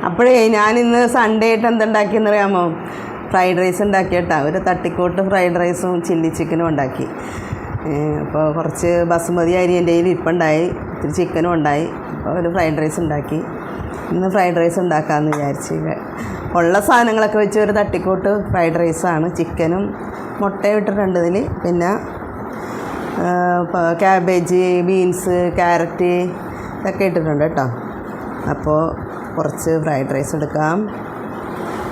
അപ്പോഴേ ഞാനിന്ന് സൺഡേ ആയിട്ട് എന്തുണ്ടാക്കിയെന്ന് അറിയാമോ? ഫ്രൈഡ് റൈസ് ഉണ്ടാക്കിയിട്ടാ. ഒരു തട്ടിക്കൂട്ട് ഫ്രൈഡ് റൈസും ചില്ലി ചിക്കനും ഉണ്ടാക്കി. അപ്പോൾ കുറച്ച് ബസുമതി അരി എൻ്റെ കയ്യിൽ ഇരിപ്പുണ്ടായി, ഇത്തിരി ചിക്കനും ഉണ്ടായി. അപ്പോൾ ഒരു ഫ്രൈഡ് റൈസ് ഉണ്ടാക്കി. ഇന്ന് ഫ്രൈഡ് റൈസ് ഉണ്ടാക്കാമെന്ന് വിചാരിച്ച് ഉള്ള സാധനങ്ങളൊക്കെ വെച്ച് ഒരു തട്ടിക്കൂട്ട് ഫ്രൈഡ് റൈസാണ്. ചിക്കനും മുട്ടയും ഇട്ടിട്ടുണ്ട് ഇതിൽ, പിന്നെ ക്യാബേജ്, ബീൻസ്, ക്യാരറ്റ് ഇതൊക്കെ ഇട്ടിട്ടുണ്ട് കേട്ടോ. അപ്പോൾ കുറച്ച് ഫ്രൈഡ് റൈസ് എടുക്കാം.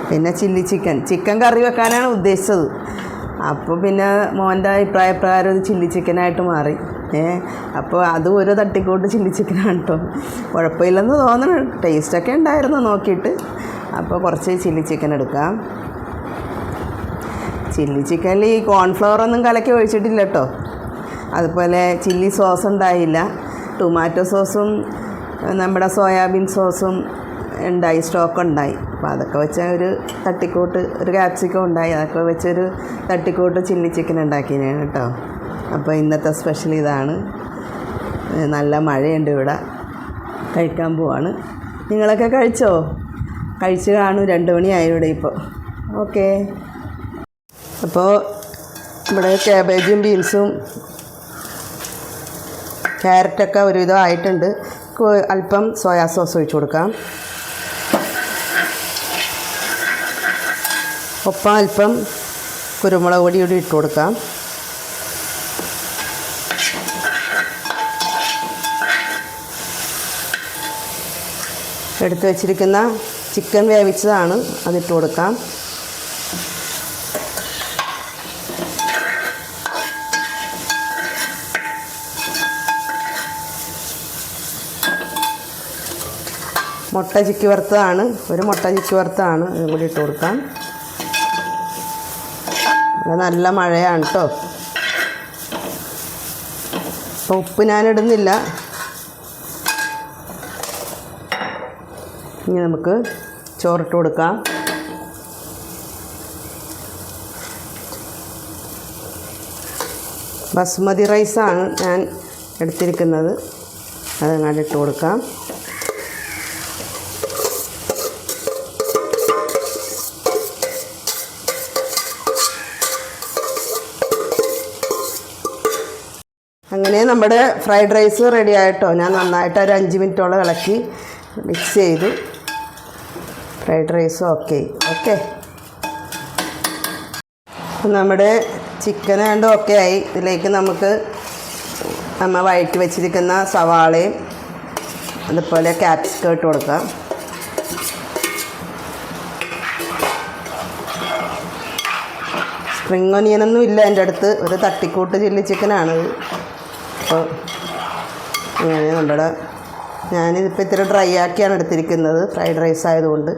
പിന്നെ ചില്ലി ചിക്കൻ കറി വെക്കാനാണ് ഉദ്ദേശിച്ചത്. അപ്പോൾ പിന്നെ മോൻ്റെ അഭിപ്രായപ്രകാരം ഇത് ചില്ലി ചിക്കനായിട്ട് മാറി. അപ്പോൾ അതും ഒരു തട്ടിക്കൂട്ട് ചില്ലി ചിക്കനാണ് കേട്ടോ. കുഴപ്പമില്ലെന്ന് തോന്നണം, ടേസ്റ്റൊക്കെ ഉണ്ടായിരുന്നു നോക്കിയിട്ട്. അപ്പോൾ കുറച്ച് ചില്ലി ചിക്കൻ എടുക്കാം. ചില്ലി ചിക്കനിൽ ഈ കോൺഫ്ലവറൊന്നും കലക്കി ഒഴിച്ചിട്ടില്ല കേട്ടോ. അതുപോലെ ചില്ലി സോസ് ഉണ്ടായില്ല, ടൊമാറ്റോ സോസും നമ്മുടെ സോയാബീൻ സോസും ഉണ്ടായി, സ്റ്റോക്ക് ഉണ്ടായി. അപ്പോൾ അതൊക്കെ വെച്ച ഒരു തട്ടിക്കൂട്ട്, ഒരു ക്യാപ്സിക്കം ഉണ്ടായി, അതൊക്കെ വെച്ചൊരു തട്ടിക്കൂട്ട് ചില്ലി ചിക്കൻ ഉണ്ടാക്കിയാണ് കേട്ടോ. അപ്പോൾ ഇന്നത്തെ സ്പെഷ്യൽ ഇതാണ്. നല്ല മഴയുണ്ട് ഇവിടെ, കഴിക്കാൻ പോവാണ്. നിങ്ങളൊക്കെ കഴിച്ചോ? കഴിച്ച് കാണും. 2 മണിയായി ഇവിടെ ഇപ്പോൾ. ഓക്കെ. അപ്പോൾ ഇവിടെ ക്യാബേജും ബീൻസും ക്യാരറ്റൊക്കെ ഒരുവിധം ആയിട്ടുണ്ട്. അല്പം സോയാ സോസ് ഒഴിച്ച് കൊടുക്കാം. ഒപ്പം അല്പം കുരുമുളക് പൊടി കൂടി ഇട്ട് കൊടുക്കാം. എടുത്ത് വെച്ചിരിക്കുന്ന ചിക്കൻ വേവിച്ചതാണ്, അതിട്ട് കൊടുക്കാം. മുട്ട ചിക്കി വറുത്തതാണ്, ഒരു മുട്ട ചിക്കി വറുത്തതാണ്, ഇതും കൂടി ഇട്ട് കൊടുക്കാം. നല്ല മഴയാണ് കേട്ടോ. അപ്പോൾ ഉപ്പ് ഞാനിടുന്നില്ല. ഇനി നമുക്ക് ചോറിട്ട് കൊടുക്കാം. ബസുമതി റൈസാണ് ഞാൻ എടുത്തിരിക്കുന്നത്, അതങ്ങോട്ട് ഇട്ട് കൊടുക്കാം. അങ്ങനെ നമ്മുടെ ഫ്രൈഡ് റൈസ് റെഡി ആയിട്ടോ. ഞാൻ നന്നായിട്ട് ഒരു 5 മിനിറ്റോളം ഇളക്കി മിക്സ് ചെയ്തു. Fried rice okay. നമ്മുടെ ചിക്കൻ കണ്ട് ഓക്കെ ആയി. ഇതിലേക്ക് നമുക്ക് നമ്മൾ വഴറ്റി വെച്ചിരിക്കുന്ന സവാളയും അതുപോലെ ക്യാപ്സിക്കം ഇട്ട് കൊടുക്കാം. സ്പ്രിങ് ഒനിയനൊന്നും ഇല്ല എൻ്റെ അടുത്ത്, ഒരു തട്ടിക്കൂട്ട് ചില്ലി ചിക്കനാണിത്. അപ്പോൾ ഇങ്ങനെ നമ്മുടെ ഞാനിതിപ്പോൾ ഇത്തിരി ഡ്രൈ ആക്കിയാണ് എടുത്തിരിക്കുന്നത്, ഫ്രൈഡ് റൈസ് ആയതുകൊണ്ട്.